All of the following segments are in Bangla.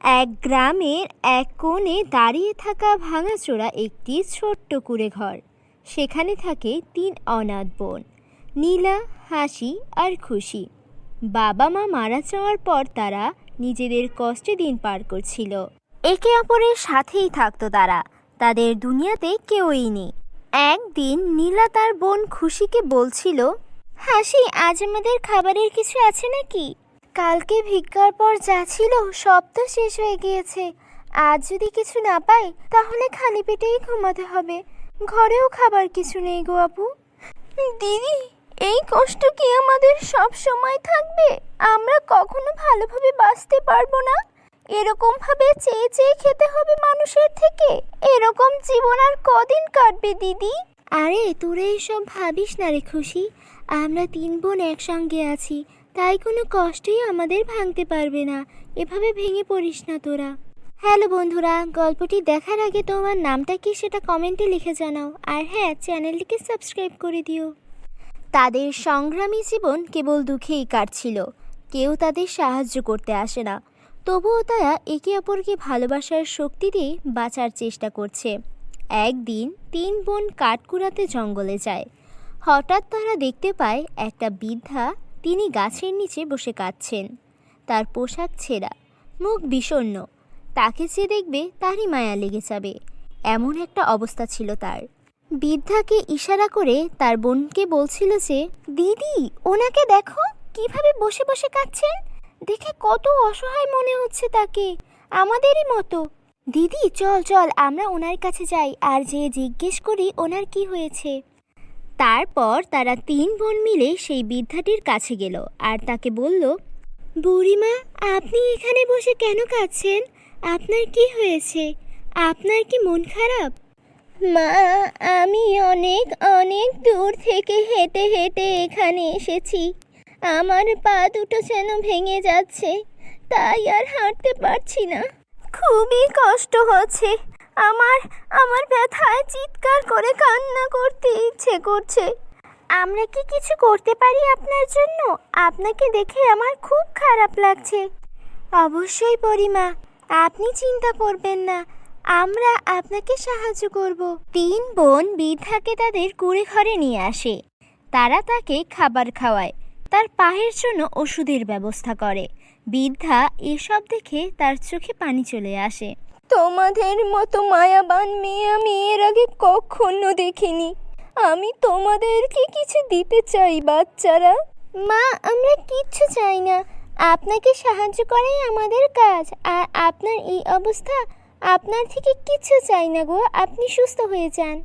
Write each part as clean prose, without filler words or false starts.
এক গ্রামের এক কোণে দাঁড়িয়ে থাকা ভাঙাচোরা একটি ছোট্ট কুঁড়ে ঘর। সেখানে থাকে তিন অনাথ বোন, নীলা, হাসি আর খুশি। বাবা মা মারা যাওয়ার পর তারা নিজেদের কষ্টে দিন পার করছিল। একে অপরের সাথেই থাকতো তারা, তাদের দুনিয়াতে কেউই নেই। একদিন নীলা তার বোন খুশিকে বলছিল, হাসি, আজ আমাদের খাবারের কিছু আছে নাকি? কালকে ভিক্ষার পর যা ছিল সব তো শেষ হয়ে গিয়েছে। আজ যদি কিছু না পাই তাহলে খালি পেটেই ঘুমাতে হবে। ঘরেও খাবার কিছু নেই গো আপু। দিদি, এই কষ্ট কি আমাদের সব সময় থাকবে? আমরা কখনো ভালোভাবে বাঁচতে পারবো না। এরকম ভাবে চেয়ে চেয়ে খেতে হবে মানুষের থেকে। এরকম জীবন আর কদিন কাটবে দিদি? আরে তোরা এসব ভাবিস না রে খুশি। আমরা তিন বোন একসঙ্গে আছি, তাই কোনো কষ্টই আমাদের ভাঙতে পারবে না। এভাবে ভেঙে পড়িস না তোরা। হ্যালো বন্ধুরা, গল্পটি দেখার আগে তোমার নামটা কি সেটা কমেন্টে লিখে জানাও। আর হ্যাঁ, চ্যানেলটিকে সাবস্ক্রাইব করে দিও। তাদের সংগ্রামী জীবন কেবল দুঃখেই কাটছিল। কেউ তাদের সাহায্য করতে আসে না, তবুও তারা একে অপরকে ভালোবাসার শক্তি দিয়ে বাঁচার চেষ্টা করছে। একদিন তিন বোন কাঠ কুড়াতে জঙ্গলে যায়। হঠাৎ তারা দেখতে পায় একটা বৃদ্ধা, তিনি গাছের নিচে বসে কাঁদছেন। তার পোশাক ছেঁড়া, মুখ বিষণ্ণ। তাকে যে দেখবে তারই মায়া লেগে যাবে, এমন একটা অবস্থা ছিল তার। বৃদ্ধাকে ইশারা করে তার বোনকে বলছিল যে, দিদি, ওনাকে দেখো কিভাবে বসে বসে কাঁদছেন। দেখে কত অসহায় মনে হচ্ছে তাকে, আমাদেরই মতো। দিদি, চল চল আমরা ওনার কাছে যাই আর যেয়ে জিজ্ঞেস করি ওনার কি হয়েছে। তারপর তারা তিন বোন মিলে সেই বৃদ্ধাটির কাছে গেল আর তাকে বলল, বুড়িমা, আপনি এখানে বসে কেন কাঁদছেন? আপনার কি হয়েছে? আপনার কি মন খারাপ? মা, আমি অনেক অনেক দূর থেকে হেঁটে হেঁটে এখানে এসেছি। আমার পা দুটো যেন ভেঙে যাচ্ছে, তাই আর হাঁটতে পারছি না। খুবই কষ্ট হচ্ছে আমার। আমার ব্যথায় চিৎকার করে কান্না করতে ইচ্ছে করছে। আমরা কি কিছু করতে পারি আপনার জন্য? আপনাকে দেখে আমার খুব খারাপ লাগছে। অবশ্যই পরিমা, আপনি চিন্তা করবেন না, আমরা আপনাকে সাহায্য করব। তিন বোন বৃদ্ধাকে তাদের কুঁড়ে ঘরে নিয়ে আসে। তারা তাকে খাবার খাওয়ায়, তার পায়ের জন্য ওষুধের ব্যবস্থা করে। বৃদ্ধা এসব দেখে তার চোখে পানি চলে আসে। তোমাদের মতো মায়াবান মেয়ে আমি এর আগে কখনো দেখিনি। আমি তোমাদেরকে কিছু দিতে চাই বাচ্চারা। মা, আমরা কিচ্ছু চাই না, আপনাকে সাহায্য করাই আমাদের কাজ। আর আপনার এই অবস্থা, আপনার থেকে কিচ্ছু চাই না গো, আপনি সুস্থ হয়ে যান।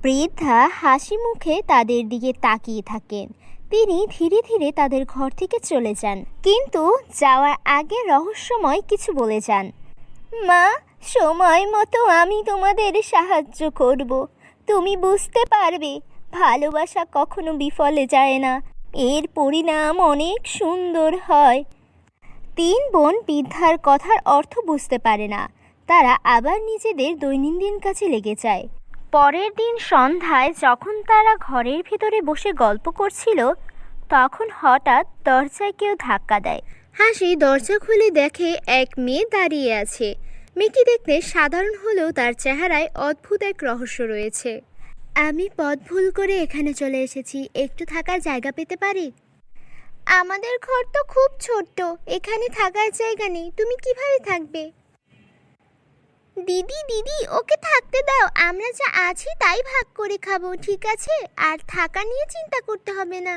বৃদ্ধা হাসি মুখে তাদের দিকে তাকিয়ে থাকেন। তিনি ধীরে ধীরে তাদের ঘর থেকে চলে যান, কিন্তু যাওয়ার আগে রহস্যময় কিছু বলে যান। মা, সময় মতো আমি তোমাদের সাহায্য করব। তুমি বুঝতে পারবে, ভালোবাসা কখনো বিফলে যায় না, এর পরিণাম অনেক সুন্দর হয়। তিন বোন বৃদ্ধার কথার অর্থ বুঝতে পারে না। তারা আবার নিজেদের দৈনন্দিন কাজে লেগে যায়। পরের দিন সন্ধ্যায় যখন তারা ঘরের ভিতরে বসে গল্প করছিল, তখন হঠাৎ দরজায় কেউ ধাক্কা দেয়। হাসি দরজা খুলে দেখে এক মেয়ে দাঁড়িয়ে আছে। মেয়েটি দেখতে সাধারণ হলেও তার চেহারায় অদ্ভুত এক রহস্য রয়েছে। আমি পথ ভুল করে এখানে চলে এসেছি, একটু থাকার জায়গা পেতে পারি? আমাদের ঘর তো খুব ছোট্ট, এখানে থাকার জায়গা নেই, তুমি কিভাবে থাকবে? দিদি দিদি, ওকে থাকতে দাও, আমরা যা আছি তাই ভাগ করে খাবো, ঠিক আছে? আর থাকা নিয়ে চিন্তা করতে হবে না।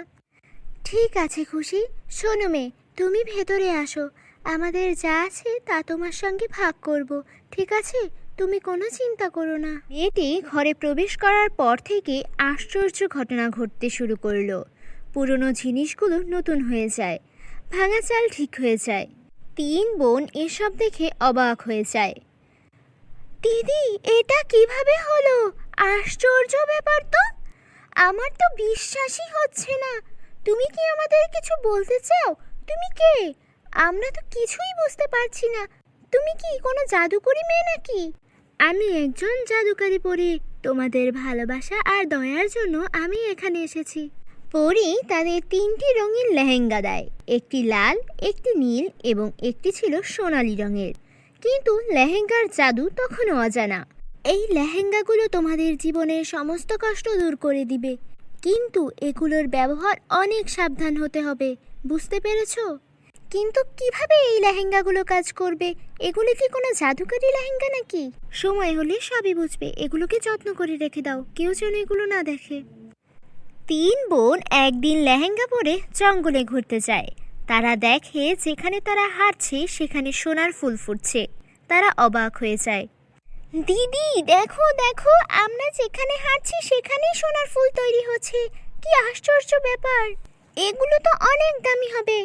ঠিক আছে খুশি, শোনো মেয়ে, তুমি ভেতরে আসো, আমাদের যা আছে তা তোমার সঙ্গে ভাগ করব, ঠিক আছে? তুমি কোনো চিন্তা করো না। মেয়েটি ঘরে প্রবেশ করার পর থেকে আশ্চর্য ঘটনা ঘটতে শুরু করলো। পুরনো জিনিসগুলো নতুন হয়ে যায়, ভাঙা চাল ঠিক হয়ে যায়। তিন বোন এসব দেখে অবাক হয়ে যায়। দিদি, এটা কিভাবে হলো? আশ্চর্য ব্যাপার তো, আমার তো বিশ্বাসই হচ্ছে না। তুমি কি আমাদের কিছু বলতে চাও? তুমি কে? আমরা তো কিছুই বুঝতে পারছি না। তুমি কি কোনো জাদুকরি মেয়ে নাকি? আমি একজন জাদুকরি পরী। তোমাদের ভালোবাসা আর দয়ার জন্য আমি এখানে এসেছি। পরি তাদের 3টি রঙের লেহেঙ্গা দেয়, একটি লাল, একটি নীল এবং একটি ছিল সোনালী রঙের। কিন্তু লেহেঙ্গার জাদু তখনও অজানা। এই লেহেঙ্গাগুলো তোমাদের জীবনের সমস্ত কষ্ট দূর করে দিবে, কিন্তু এগুলোর ব্যবহার অনেক সাবধান হতে হবে, বুঝতে পেরেছো? কিন্তু কিভাবে এই লেহেঙ্গাগুলো কাজ করবে? এগুলো কি কোনো জাদুকরি লেহেঙ্গা নাকি? সময় হলে সবই বুঝবে। এগুলোকে যত্ন করে রেখে দাও, কেউ যেন এগুলো না দেখে। 3 বোন একদিন লেহেঙ্গা পরে জঙ্গলে ঘুরতে যায়। তারা দেখে যেখানে তারা হাঁটছে সেখানে সোনার ফুল ফুটছে। তারা অবাক হয়ে যায়। দিদি দেখো দেখো, আমরা যেখানে হাঁটছি সেখানেই সোনার ফুল তৈরি হচ্ছে। কি আশ্চর্য ব্যাপার! এগুলো তো অনেক দামি হবে।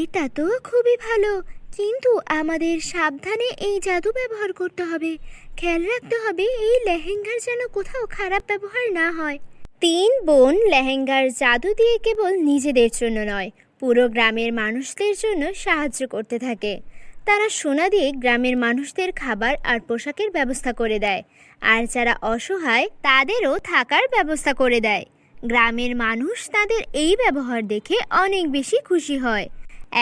এটা তো খুবই ভালো, কিন্তু আমাদের সাবধানে এই জাদু ব্যবহার করতে হবে। খেয়াল রাখতে হবে এই লেহেঙ্গার যেন কোথাও খারাপ ব্যবহার না হয়। 3 বোন লেহেঙ্গার জাদু দিয়ে কেবল নিজেদের জন্য নয়, পুরো গ্রামের মানুষদের জন্য সাহায্য করতে থাকে। তারা সোনা দিয়ে গ্রামের মানুষদের খাবার আর পোশাকের ব্যবস্থা করে দেয়, আর যারা অসহায় তাদেরও থাকার ব্যবস্থা করে দেয়। গ্রামের মানুষ তাদের এই ব্যবহার দেখে অনেক বেশি খুশি হয়।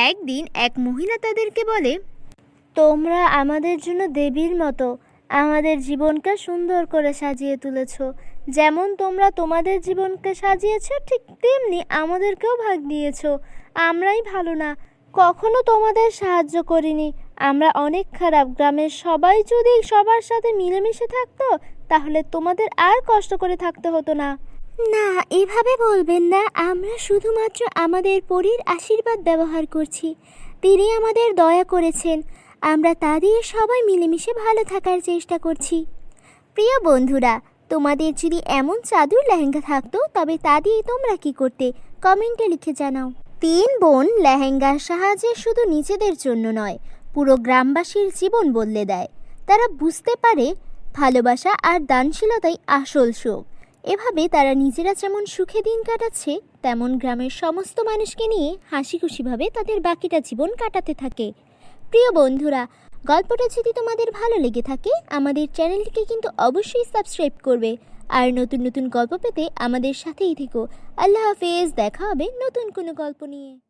একদিন এক মহিলা তাদেরকে বলে, তোমরা আমাদের জন্য দেবীর মতো, আমাদের জীবনকে সুন্দর করে সাজিয়ে তুলেছ। যেমন তোমরা তোমাদের জীবনকে সাজিয়েছো, ঠিক তেমনি আমাদেরকেও ভাগ দিয়েছ। আমরাই ভালো না, কখনো তোমাদের সাহায্য করিনি। আমরা অনেক খারাপ। গ্রামের সবাই যদি সবার সাথে মিলেমিশে থাকতো তাহলে তোমাদের আর কষ্ট করে থাকতে হতো না। না, এভাবে বলবেন না। আমরা শুধুমাত্র আমাদের পরীর আশীর্বাদ ব্যবহার করছি। তিনি আমাদের দয়া করেছেন, আমরা তা দিয়ে সবাই মিলেমিশে ভালো থাকার চেষ্টা করছি। প্রিয় বন্ধুরা, তোমাদের যদি এমন চাদর লেহেঙ্গা থাকতো তবে তা দিয়ে তোমরা কি করতে? কমেন্টে লিখে জানাও। 3 বোন লেহেঙ্গার সাহায্যে শুধু নিজেদের জন্য নয়, পুরো গ্রামবাসীর জীবন বদলে দেয়। তারা বুঝতে পারে ভালোবাসা আর দানশীলতাই আসল সুখ। এভাবে তারা নিজেরা যেমন সুখে দিন কাটাচ্ছে, তেমন গ্রামের সমস্ত মানুষকে নিয়ে হাসি খুশিভাবে তাদের বাকিটা জীবন কাটাতে থাকে। প্রিয় বন্ধুরা, গল্পটা যদি তোমাদের ভালো লেগে থাকে আমাদের চ্যানেলটিকে কিন্তু অবশ্যই সাবস্ক্রাইব করবে, আর নতুন নতুন গল্প পেতে আমাদের সাথেই থেকো। আল্লাহ হাফেজ, দেখা হবে নতুন কোনো গল্প নিয়ে।